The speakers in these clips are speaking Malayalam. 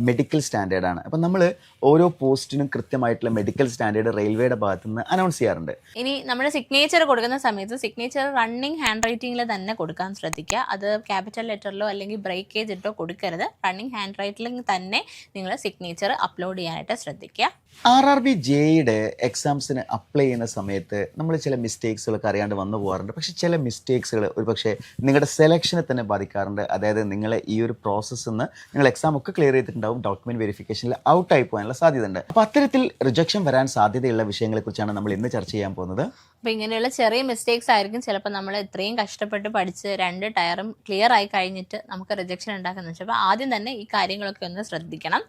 മെഡിക്കൽ സ്റ്റാൻഡേർഡാണ്. അപ്പം നമ്മൾ ഓരോ പോസ്റ്റിനും കൃത്യമായിട്ടുള്ള മെഡിക്കൽ സ്റ്റാൻഡേർഡ് റെയിൽവേയുടെ ഭാഗത്തു നിന്ന് അനൗൺസ് ചെയ്യാറുണ്ട്. ഇനി നമ്മുടെ സിഗ്നേച്ചർ കൊടുക്കുന്ന സമയത്ത് സിഗ്നേച്ചർ റണ്ണിങ് ഹാൻഡ് റൈറ്റിംഗിൽ തന്നെ കൊടുക്കാൻ ശ്രദ്ധിക്കുക. അത് ക്യാപിറ്റൽ ലെറ്ററിലോ അല്ലെങ്കിൽ ബ്രേക്കേജ് ഇട്ടോ കൊടുക്കരുത്. റണ്ണിങ് ഹാൻഡ് റൈറ്റിംഗ് തന്നെ നിങ്ങൾ സിഗ്നേച്ചർ അപ്ലോഡ് ചെയ്യാനായിട്ട് ശ്രദ്ധിക്കുക. RRB ജെയുടെ എക്സാംസിന് അപ്ലൈ ചെയ്യുന്ന സമയത്ത് നമ്മൾ ചില മിസ്റ്റേക്സുകളൊക്കെ അറിയാണ്ട് വന്നു പോകാറുണ്ട്. പക്ഷേ ചില മിസ്റ്റേക്സുകൾ ഒരുപക്ഷെ നിങ്ങളുടെ സെലക്ഷനെ തന്നെ ബാധിക്കാറുണ്ട്. അതായത് നിങ്ങളെ ഈ ഒരു പ്രോസസ്സിൽ നിന്ന് നിങ്ങൾ എക്സാം ഒക്കെ ക്ലിയർ ചെയ്തിട്ടുണ്ടാവും, ഡോക്യുമെന്റ് വെരിഫിക്കേഷനിൽ ഔട്ടായി പോകാനുള്ള സാധ്യതയുണ്ട്. അപ്പോൾ അത്തരത്തിൽ റിജക്ഷൻ വരാൻ സാധ്യതയുള്ള വിഷയങ്ങളെക്കുറിച്ചാണ് നമ്മൾ ഇന്ന് ചർച്ച ചെയ്യാൻ പോകുന്നത്. അപ്പോൾ ഇങ്ങനെയുള്ള ചെറിയ മിസ്റ്റേക്സ് ആയിരിക്കും ചിലപ്പോൾ നമ്മൾ ഇത്രയും കഷ്ടപ്പെട്ട് പഠിച്ച് 2 ടയറും ക്ലിയർ ആയി കഴിഞ്ഞിട്ട് നമുക്ക് റിജക്ഷൻ ഉണ്ടാക്കുന്നത് വെച്ചാൽ അപ്പോൾ ആദ്യം തന്നെ ഈ കാര്യങ്ങളൊക്കെ ഒന്ന് ശ്രദ്ധിക്കണം.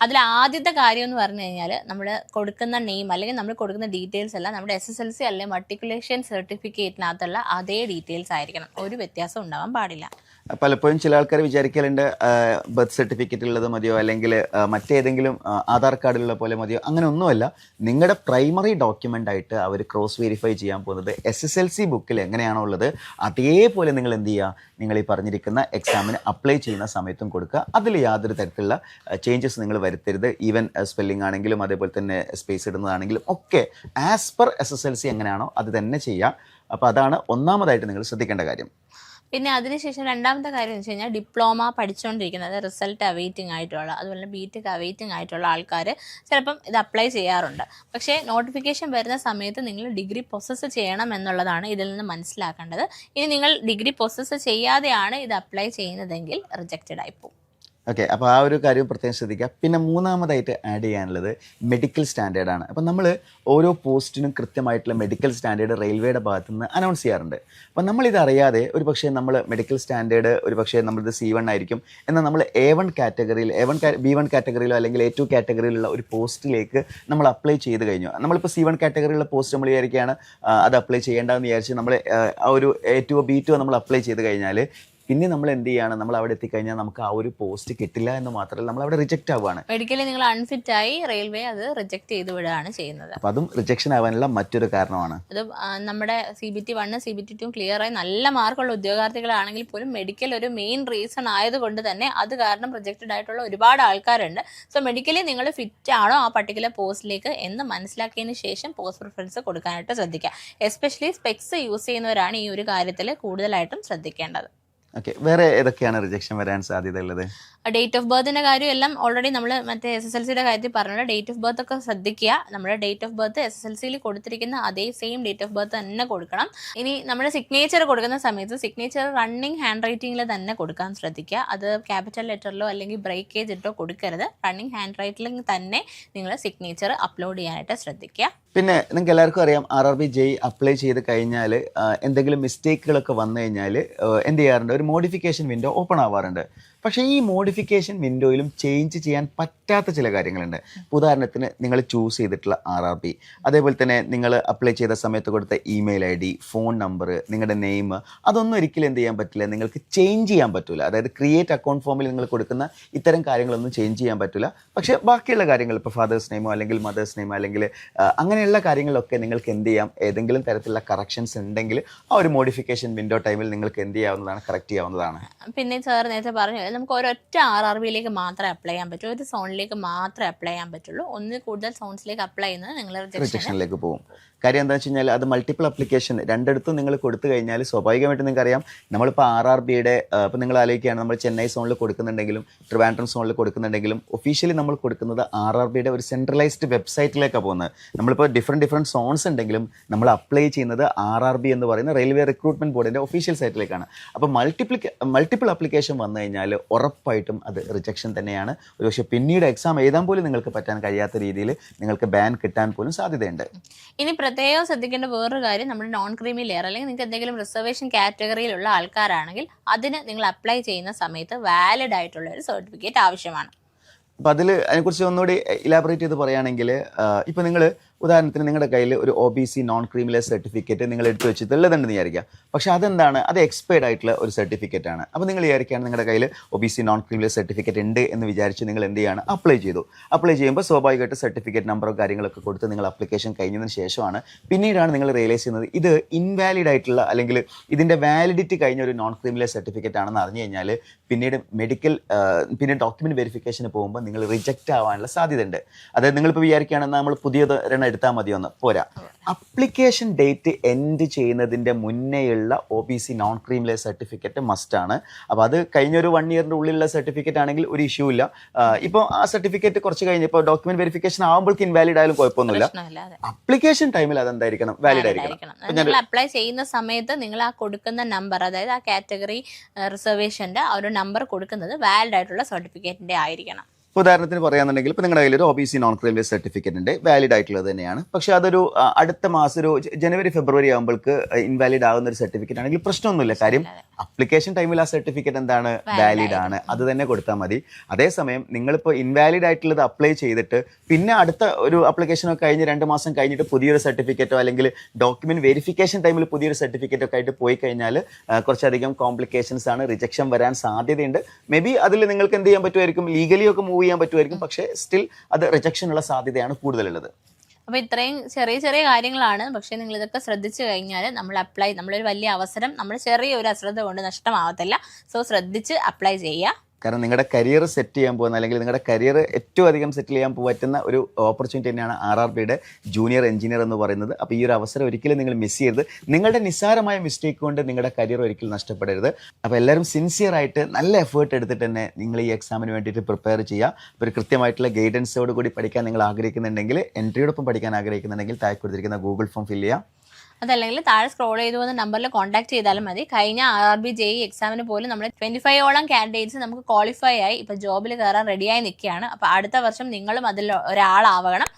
അതിൽ ആദ്യത്തെ കാര്യം എന്ന് പറഞ്ഞു കഴിഞ്ഞാൽ നമ്മൾ കൊടുക്കുന്ന നെയിം അല്ലെങ്കിൽ നമ്മൾ കൊടുക്കുന്ന ഡീറ്റെയിൽസ് എല്ലാം നമ്മുടെ SSLC അല്ലെങ്കിൽ മട്രിക്കുലേഷൻ സർട്ടിഫിക്കറ്റിനകത്തുള്ള അതേ ഡീറ്റെയിൽസ് ആയിരിക്കണം. ഒരു വ്യത്യാസം ഉണ്ടാവാൻ പാടില്ല. പലപ്പോഴും ചില ആൾക്കാർ വിചാരിക്കലുണ്ട് ബർത്ത് സർട്ടിഫിക്കറ്റ് ഉള്ളത് മതിയോ അല്ലെങ്കിൽ മറ്റേതെങ്കിലും ആധാർ കാർഡിലുള്ള പോലെ മതിയോ. അങ്ങനെ ഒന്നുമല്ല. നിങ്ങളുടെ പ്രൈമറി ഡോക്യുമെൻ്റ് ആയിട്ട് അവർ ക്രോസ് വെരിഫൈ ചെയ്യാൻ പോകുന്നത് SSLC ബുക്കിൽ എങ്ങനെയാണോ ഉള്ളത് അതേപോലെ നിങ്ങൾ എന്ത് ചെയ്യുക, നിങ്ങൾ ഈ പറഞ്ഞിരിക്കുന്ന എക്സാമിന് അപ്ലൈ ചെയ്യുന്ന സമയത്തും കൊടുക്കുക. അതിൽ യാതൊരു തരത്തിലുള്ള ചേഞ്ചസ് നിങ്ങൾ വരുത്തരുത്. ഈവൻ സ്പെല്ലിംഗ് ആണെങ്കിലും അതേപോലെ തന്നെ സ്പേസ് ഇടുന്നതാണെങ്കിലും ഒക്കെ ആസ് പെർ SSLC എങ്ങനെയാണോ അത് തന്നെ ചെയ്യുക. അപ്പോൾ അതാണ് ഒന്നാമതായിട്ട് നിങ്ങൾ ശ്രദ്ധിക്കേണ്ട കാര്യം. പിന്നെ അതിനുശേഷം രണ്ടാമത്തെ കാര്യം എന്ന് വെച്ച് കഴിഞ്ഞാൽ ഡിപ്ലോമ പഠിച്ചുകൊണ്ടിരിക്കുന്നത് റിസൾട്ട് അവൈറ്റിംഗ് ആയിട്ടുള്ള അതുപോലെ BTech അവൈറ്റിംഗ് ആയിട്ടുള്ള ആൾക്കാർ ചിലപ്പം ഇത് അപ്ലൈ ചെയ്യാറുണ്ട്. പക്ഷേ നോട്ടിഫിക്കേഷൻ വരുന്ന സമയത്ത് നിങ്ങൾ ഡിഗ്രി പൊസസ് ചെയ്യണം എന്നുള്ളതാണ് ഇതിൽ നിന്ന് മനസ്സിലാക്കേണ്ടത്. ഇനി നിങ്ങൾ ഡിഗ്രി പൊസസ് ചെയ്യാതെയാണ് ഇത് അപ്ലൈ ചെയ്യുന്നതെങ്കിൽ റിജക്റ്റഡ് ആയിപ്പോകും. ഓക്കെ, അപ്പോൾ ആ ഒരു കാര്യം പ്രത്യേകം ശ്രദ്ധിക്കുക. പിന്നെ മൂന്നാമതായിട്ട് ആഡ് ചെയ്യാനുള്ളത് മെഡിക്കൽ സ്റ്റാൻഡേർഡാണ്. അപ്പം നമ്മൾ ഓരോ പോസ്റ്റിനും കൃത്യമായിട്ടുള്ള മെഡിക്കൽ സ്റ്റാൻഡേർഡ് റെയിൽവേയുടെ ഭാഗത്തു നിന്ന് അനൗൺസ് ചെയ്യാറുണ്ട്. അപ്പം നമ്മളിത് അറിയാതെ ഒരു പക്ഷേ നമ്മൾ മെഡിക്കൽ സ്റ്റാൻഡേർഡ് ഒരു പക്ഷേ നമ്മളിത് C1 ആയിരിക്കും. എന്നാൽ നമ്മൾ A1 കാറ്റഗറിയിൽ B1 കാറ്റഗറിയിലോ അല്ലെങ്കിൽ A2 കാറ്റഗറിയിലുള്ള ഒരു പോസ്റ്റിലേക്ക് നമ്മൾ അപ്ലൈ ചെയ്ത് കഴിഞ്ഞു. നമ്മളിപ്പോൾ C1 കാറ്റഗറിയിലുള്ള പോസ്റ്റ് നമ്മൾ വിചാരിക്കുകയാണ് അത് അപ്ലൈ ചെയ്യേണ്ടതെന്ന് വിചാരിച്ച് നമ്മൾ ആ ഒരു A2 B2 നമ്മൾ അപ്ലൈ ചെയ്ത് കഴിഞ്ഞാൽ പിന്നെ നമ്മൾ എന്ത് ചെയ്യാണ്, നമ്മൾ അവിടെ എത്തിക്കഴിഞ്ഞാൽ നമുക്ക് ആ ഒരു പോസ്റ്റ് കിട്ടില്ല എന്ന് മാത്രമല്ല നമ്മൾ അവിടെ റിജക്റ്റ് ആവുകയാണ്. മെഡിക്കലി നിങ്ങൾ അൺഫിറ്റ് ആയി റെയിൽവേ അത് റിജക്ട് ചെയ്ത് വിടുകയാണ് ചെയ്യുന്നത്. അപ്പം അതും റിജക്ഷൻ ആവാനുള്ള മറ്റൊരു കാരണമാണ്. അത് നമ്മുടെ CBT 1 CBT 2 ക്ലിയർ ആയി നല്ല മാർക്കുള്ള ഉദ്യോഗാർത്ഥികളാണെങ്കിൽ പോലും മെഡിക്കൽ ഒരു മെയിൻ റീസൺ ആയതുകൊണ്ട് തന്നെ അത് കാരണം റിജക്റ്റഡ് ആയിട്ടുള്ള ഒരുപാട് ആൾക്കാരുണ്ട്. സോ മെഡിക്കലി നിങ്ങൾ ഫിറ്റ് ആണോ ആ പർട്ടിക്കുലർ പോസ്റ്റിലേക്ക് എന്ന് മനസ്സിലാക്കിയതിന് ശേഷം പോസ്റ്റ് പ്രിഫറൻസ് കൊടുക്കാനായിട്ട് ശ്രദ്ധിക്കുക. എസ്പെഷ്യലി സ്പെക്സ് യൂസ് ചെയ്യുന്നവരാണ് ഈ ഒരു കാര്യത്തിൽ കൂടുതലായിട്ടും ശ്രദ്ധിക്കേണ്ടത്. ഓക്കെ, വേറെ ഏതൊക്കെയാണ് റിജക്ഷൻ വരാൻ സാധ്യതയുള്ളത്? ഡേറ്റ് ഓഫ് ബർത്തിൻ്റെ കാര്യം എല്ലാം ഓൾറെഡി നമ്മൾ മറ്റേ SSLCയുടെ കാര്യത്തിൽ പറഞ്ഞത്. ഡേറ്റ് ഓഫ് ബർത്ത് ഒക്കെ ശ്രദ്ധിക്കുക. നമ്മുടെ ഡേറ്റ് ഓഫ് ബർത്ത് SSLCയിൽ കൊടുത്തിരിക്കുന്ന അതേ സെയിം ഡേറ്റ് ഓഫ് ബർത്ത് തന്നെ കൊടുക്കണം. ഇനി നമ്മുടെ സിഗ്നേച്ചർ കൊടുക്കുന്ന സമയത്ത് സിഗ്നേച്ചർ റണ്ണിങ് ഹാൻഡ് റൈറ്റിംഗിൽ തന്നെ കൊടുക്കാൻ ശ്രദ്ധിക്കുക. അത് ക്യാപിറ്റൽ ലെറ്ററിലോ അല്ലെങ്കിൽ ബ്രേക്കേജ് ഇട്ടോ കൊടുക്കരുത്. റണ്ണിങ് ഹാൻഡ് റൈറ്റിംഗ് തന്നെ നിങ്ങൾ സിഗ്നേച്ചർ അപ്ലോഡ് ചെയ്യാനായിട്ട് ശ്രദ്ധിക്കുക. പിന്നെ നിങ്ങൾക്ക് എല്ലാവർക്കും അറിയാം RRB ജെയ് അപ്ലൈ ചെയ്ത് കഴിഞ്ഞാൽ എന്തെങ്കിലും മിസ്റ്റേക്കുകളൊക്കെ വന്നു കഴിഞ്ഞാൽ എന്ത് ചെയ്യാറുണ്ട്, ഒരു മോഡിഫിക്കേഷൻ വിൻഡോ ഓപ്പൺ ആവാറുണ്ട്. പക്ഷേ ഈ മോഡിഫിക്കേഷൻ വിൻഡോയിലും ചേഞ്ച് ചെയ്യാൻ പറ്റാത്ത ചില കാര്യങ്ങളുണ്ട്. ഉദാഹരണത്തിന് നിങ്ങൾ ചൂസ് ചെയ്തിട്ടുള്ള RRB, അതേപോലെ തന്നെ നിങ്ങൾ അപ്ലൈ ചെയ്ത സമയത്ത് കൊടുത്ത ഇമെയിൽ ID, ഫോൺ നമ്പർ, നിങ്ങളുടെ നെയിം, അതൊന്നും ഒരിക്കലും എന്ത് ചെയ്യാൻ പറ്റില്ല, നിങ്ങൾക്ക് ചേഞ്ച് ചെയ്യാൻ പറ്റില്ല. അതായത് ക്രിയേറ്റ് അക്കൗണ്ട് ഫോമിൽ നിങ്ങൾ കൊടുക്കുന്ന ഇത്തരം കാര്യങ്ങളൊന്നും ചേഞ്ച് ചെയ്യാൻ പറ്റില്ല. പക്ഷേ ബാക്കിയുള്ള കാര്യങ്ങൾ ഇപ്പോൾ ഫാദേഴ്സ് നെയിമോ അല്ലെങ്കിൽ മദേഴ്സ് നെയിമോ അല്ലെങ്കിൽ അങ്ങനെയുള്ള കാര്യങ്ങളിലൊക്കെ നിങ്ങൾക്ക് എന്ത് ചെയ്യാം, ഏതെങ്കിലും തരത്തിലുള്ള കറക്ഷൻസ് ഉണ്ടെങ്കിൽ ആ ഒരു മോഡിഫിക്കേഷൻ വിൻഡോ ടൈമിൽ നിങ്ങൾക്ക് എന്ത് ചെയ്യാവുന്നതാണ്, കറക്റ്റ് ചെയ്യാവുന്നതാണ്. പിന്നെ സാർ നേരത്തെ പറഞ്ഞു നമുക്ക് ഒരൊറ്റ RRBയിലേക്ക് മാത്രമേ അപ്ലൈ ചെയ്യാൻ പറ്റൂ, ഒരു സോണിലേക്ക് മാത്രമേ അപ്ലൈ ചെയ്യാൻ പറ്റുള്ളൂ. ഒന്നിൽ കൂടുതൽ സോൺസിലേക്ക് അപ്ലൈ ചെയ്യുന്നത് നിങ്ങൾ റിജക്ഷനിലേക്ക് പോകും. കാര്യം എന്താണെന്ന് വെച്ച് കഴിഞ്ഞാൽ അത് മൾട്ടിപ്പിൾ അപ്ലിക്കേഷൻ രണ്ടിടത്തും നിങ്ങൾ കൊടുത്തു കഴിഞ്ഞാൽ സ്വാഭാവികമായിട്ട് നിങ്ങൾക്കറിയാം, നമ്മളിപ്പോൾ RRBയുടെ ഇപ്പോൾ നിങ്ങൾ ആലോചിക്കുകയാണ്, നമ്മൾ ചെന്നൈ സോണിൽ കൊടുക്കുന്നുണ്ടെങ്കിലും ട്രിവാൻഡ്രം സോണിൽ കൊടുക്കുന്നുണ്ടെങ്കിലും ഒഫീഷ്യലി നമ്മൾ കൊടുക്കുന്നത് RRBയുടെ ഒരു സെൻട്രലൈസ്ഡ് വെബ്സൈറ്റിലേക്കാണ് പോകുന്നത്. നമ്മളിപ്പോൾ ഡിഫറെൻറ്റ് സോൺസ് ഉണ്ടെങ്കിലും നമ്മൾ അപ്ലൈ ചെയ്യുന്നത് RRB എന്ന് പറയുന്ന റെയിൽവേ റിക്രൂട്ട്മെൻറ്റ് ബോർഡിൻ്റെ ഒഫീഷ്യൽ സൈറ്റിലേക്കാണ്. അപ്പോൾ മൾട്ടിപ്പിൾ അപ്ലിക്കേഷൻ വന്നു കഴിഞ്ഞാൽ ഉറപ്പായിട്ടും അത് റിജക്ഷൻ തന്നെയാണ്. ഒരുപക്ഷെ പിന്നീട് എക്സാം എഴുതാൻ പോലും നിങ്ങൾക്ക് പറ്റാൻ കഴിയാത്ത രീതിയിൽ നിങ്ങൾക്ക് ബാൻ കിട്ടാൻ പോലും സാധ്യതയുണ്ട്. ഇനി പ്രത്യേകം ശ്രദ്ധിക്കേണ്ട വേറൊരു കാര്യം, നമ്മുടെ നോൺ ക്രീമി ലെയർ അല്ലെങ്കിൽ നിങ്ങൾക്ക് എന്തെങ്കിലും റിസർവേഷൻ കാറ്റഗറിയിലുള്ള ആൾക്കാരാണെങ്കിൽ അതിന് നിങ്ങൾ അപ്ലൈ ചെയ്യുന്ന സമയത്ത് വാലിഡ് ആയിട്ടുള്ള ഒരു സർട്ടിഫിക്കറ്റ് ആവശ്യമാണ്. അപ്പോൾ അതിനെക്കുറിച്ച് ഒന്നുകൂടി ഇലാബറേറ്റ് ചെയ്ത് പറയുകയാണെങ്കിൽ ഇപ്പോൾ നിങ്ങൾ ഉദാഹരണത്തിന് നിങ്ങളുടെ കയ്യിൽ ഒരു OBC നോൺ ക്രീമിലെസ് സർട്ടിഫിക്കറ്റ് നിങ്ങൾ എടുത്തു വെച്ചിട്ട് ഉള്ളതുണ്ടെന്ന് വിചാരിക്കുക. പക്ഷേ അതെന്താണ്, അത് എക്സ്പയർഡ് ആയിട്ടുള്ള ഒരു സർട്ടിഫിക്കറ്റ് ആണ്. അപ്പോൾ നിങ്ങൾ വിചാരിക്കുകയാണ് നിങ്ങളുടെ കയ്യിൽ OBC നോൺ ക്രീമിലെസ് സർട്ടിഫിക്കറ്റ് ഉണ്ട് എന്ന് വിചാരിച്ച് നിങ്ങൾ എന്ത് ചെയ്യാണ്, അപ്ലൈ ചെയ്തു. അപ്ലൈ ചെയ്യുമ്പോൾ സ്വാഭാവികമായിട്ട് സർട്ടിഫിക്കറ്റ് നമ്പറോ കാര്യങ്ങളൊക്കെ കൊടുത്ത് നിങ്ങൾ അപ്ലിക്കേഷൻ കഴിഞ്ഞതിന് ശേഷമാണ് പിന്നീടാണ് നിങ്ങൾ റിയലൈസ് ചെയ്യുന്നത് ഇത് ഇൻവാലിഡ് ആയിട്ടുള്ള അല്ലെങ്കിൽ ഇതിൻ്റെ വാലിഡിറ്റി കഴിഞ്ഞ ഒരു നോൺ ക്രീമിലെസ് സർട്ടിഫിക്കറ്റ് ആണെന്ന് അറിഞ്ഞു കഴിഞ്ഞാൽ പിന്നീട് പിന്നെ ഡോക്യുമെന്റ് വെരിഫിക്കേഷന് പോകുമ്പോൾ നിങ്ങൾ റിജക്റ്റ് ആവാനുള്ള സാധ്യതയുണ്ട്. അതായത് നിങ്ങളിപ്പോൾ വിചാരിക്കുകയാണെന്ന് നമ്മൾ പുതിയതൊരെണ്ണം എടുത്താൽ മതിയൊന്ന് പോരാ. അപ്ലിക്കേഷൻ ഡേറ്റ് എൻഡ് ചെയ്യുന്നതിൻ്റെ മുന്നേയുള്ള OBC നോൺ ക്രീമിലെസ് സർട്ടിഫിക്കറ്റ് മസ്റ്റാണ്. അപ്പോൾ അത് കഴിഞ്ഞൊരു 1 ഇയറിൻ്റെ ഉള്ളിലുള്ള സർട്ടിഫിക്കറ്റ് ആണെങ്കിൽ ഒരു ഇഷ്യൂ ഇല്ല. ഇപ്പോൾ ആ സർട്ടിഫിക്കറ്റ് കുറച്ച് കഴിഞ്ഞ് ഇപ്പോൾ ഡോക്യുമെന്റ് വെരിഫിക്കേഷൻ ആകുമ്പോഴേക്ക് ഇൻവാലിഡ് ആയാലും കുഴപ്പമൊന്നുമില്ല. അപ്ലിക്കേഷൻ ടൈമിൽ അതെന്തായിരിക്കണം, വാലിഡ് ആയിരിക്കണം. നിങ്ങൾ അപ്ലൈ ചെയ്യുന്ന സമയത്ത് നിങ്ങൾ ആ കൊടുക്കുന്ന നമ്പർ, അതായത് ആ കാറ്റഗറി റിസർവേഷൻ്റെ ആ ഒരു നമ്പർ കൊടുക്കുന്നത് വാലിഡ് ആയിട്ടുള്ള സർട്ടിഫിക്കറ്റിൻ്റെ ആയിരിക്കണം. ഉദാഹരണത്തിന് പറയുകയാണെന്നുണ്ടെങ്കിൽ ഇപ്പോൾ നിങ്ങളുടെ കയ്യിൽ ഒരു OBC നോൺ ക്രീമിലെസ് സർട്ടിഫിക്കറ്റ് ഉണ്ട്, വാലിഡ് ആയിട്ടുള്ളത് തന്നെയാണ്. പക്ഷേ അതൊരു അടുത്ത മാസം ഒരു ജനുവരി ഫെബ്രുവരി ആകുമ്പോൾക്ക് ഇൻവാലിഡ് ആകുന്ന ഒരു സർട്ടിഫിക്കറ്റ് ആണെങ്കിൽ പ്രശ്നമൊന്നുമില്ല. കാര്യം അപ്ലിക്കേഷൻ ടൈമിൽ ആ സർട്ടിഫിക്കറ്റ് എന്താണ്, വാലിഡ് ആണ്, അത് തന്നെ കൊടുത്താൽ മതി. അതേസമയം നിങ്ങളിപ്പോൾ ഇൻവാലിഡ് ആയിട്ടുള്ളത് അപ്ലൈ ചെയ്തിട്ട് പിന്നെ അടുത്ത ഒരു അപ്ലിക്കേഷനൊക്കെ കഴിഞ്ഞ് 2 മാസം കഴിഞ്ഞിട്ട് പുതിയൊരു സർട്ടിഫിക്കറ്റോ അല്ലെങ്കിൽ ഡോക്യുമെന്റ് വെരിഫിക്കേഷൻ ടൈമിൽ പുതിയൊരു സർട്ടിഫിക്കറ്റോ ഒക്കെ ആയിട്ട് പോയി കഴിഞ്ഞാൽ കുറച്ചധികം കോംപ്ലിക്കേഷൻസ് ആണ്, റിജക്ഷൻ വരാൻ സാധ്യതയുണ്ട്. മേ ബി അതിൽ നിങ്ങൾക്ക് എന്ത് ചെയ്യാൻ പറ്റുമായിരിക്കും, ലീഗലി ഒക്കെ മൂവ് ചെയ്യാൻ പറ്റുമായിരിക്കും. പക്ഷേ സ്റ്റിൽ അത് റിജക്ഷനുള്ള സാധ്യതയാണ് കൂടുതലുള്ളത്. അപ്പോൾ ഇത്രയും ചെറിയ ചെറിയ കാര്യങ്ങളാണ്. പക്ഷേ നിങ്ങൾ ഇതൊക്കെ ശ്രദ്ധിച്ചു കഴിഞ്ഞാൽ നമ്മളൊരു വലിയ അവസരം നമ്മൾ ചെറിയൊരു അശ്രദ്ധ കൊണ്ട് നഷ്ടമാവത്തില്ല. സോ ശ്രദ്ധിച്ച് അപ്ലൈ ചെയ്യുക. കാരണം നിങ്ങളുടെ കരിയർ സെറ്റ് ചെയ്യാൻ പോകുന്ന അല്ലെങ്കിൽ നിങ്ങളുടെ കരിയർ ഏറ്റവും അധികം സെറ്റിൽ ചെയ്യാൻ പറ്റുന്ന ഒരു ഓപ്പർച്യൂണിറ്റി തന്നെയാണ് RRBയുടെ ജൂനിയർ എഞ്ചിനീയർ എന്ന് പറയുന്നത്. അപ്പോൾ ഈ ഒരു അവസരം ഒരിക്കലും നിങ്ങൾ മിസ് ചെയ്യരുത്. നിങ്ങളുടെ നിസ്സാരമായ മിസ്റ്റേക്ക് കൊണ്ട് നിങ്ങളുടെ കരിയർ ഒരിക്കലും നഷ്ടപ്പെടരുത്. അപ്പോൾ എല്ലാവരും സിൻസിയർ ആയിട്ട് നല്ല എഫേർട്ട് എടുത്തിട്ട് തന്നെ നിങ്ങൾ ഈ എക്സാമിന് വേണ്ടിയിട്ട് പ്രിപ്പയർ ചെയ്യുക. ഒരു കൃത്യമായിട്ടുള്ള ഗൈഡൻസോട് കൂടി പഠിക്കാൻ നിങ്ങൾ ആഗ്രഹിക്കുന്നുണ്ടെങ്കിൽ, എൻട്രിയോടൊപ്പം പഠിക്കാൻ ആഗ്രഹിക്കുന്നുണ്ടെങ്കിൽ താഴെ കൊടുത്തിരിക്കുന്ന ഗൂഗിൾ ഫോം ഫില്ല് ചെയ്യുക. അതല്ലെങ്കിൽ താഴെ സ്ക്രോൾ ചെയ്തു വന്ന നമ്പറിൽ കോൺടാക്ട് ചെയ്താലും മതി. കഴിഞ്ഞ RRB JEE എക്സാമിന് പോലും നമ്മൾ 25ഓളം കാൻഡിഡേറ്റ്സ് നമുക്ക് ക്വാളിഫൈ ആയി ഇപ്പോൾ ജോബിൽ കയറാൻ റെഡിയായി നിൽക്കുകയാണ്. അപ്പോൾ അടുത്ത വർഷം നിങ്ങളും അതിൽ ഒരാളാവണം.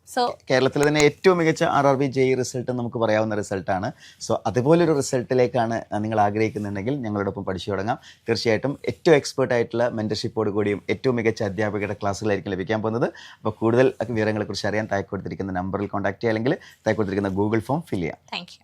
സോ കേരളത്തിലെ തന്നെ ഏറ്റവും മികച്ച RRB JEE റിസൾട്ട് നമുക്ക് പറയാവുന്ന റിസൾട്ടാണ്. സോ അതുപോലൊരു റിസൾട്ടിലേക്കാണ് നിങ്ങൾ ആഗ്രഹിക്കുന്നുണ്ടെങ്കിൽ ഞങ്ങളോടൊപ്പം പഠിച്ചു തുടങ്ങാം. തീർച്ചയായിട്ടും ഏറ്റവും എക്സ്പേർട്ട് ആയിട്ടുള്ള മെന്റർഷിപ്പോട് കൂടിയും ഏറ്റവും മികച്ച അധ്യാപകരുടെ ക്ലാസ്സുകളായിരിക്കും ലഭിക്കാൻ പോകുന്നത്. അപ്പോൾ കൂടുതൽ വിവരങ്ങളെക്കുറിച്ച് അറിയാൻ താഴെ കൊടുത്തിരിക്കുന്ന നമ്പറിൽ കോൺടാക്ട് ചെയ്യുക, അല്ലെങ്കിൽ താഴെ കൊടുത്തിരിക്കുന്ന ഗൂഗിൾ ഫോം ഫില്ല് ചെയ്യാം. Thank you.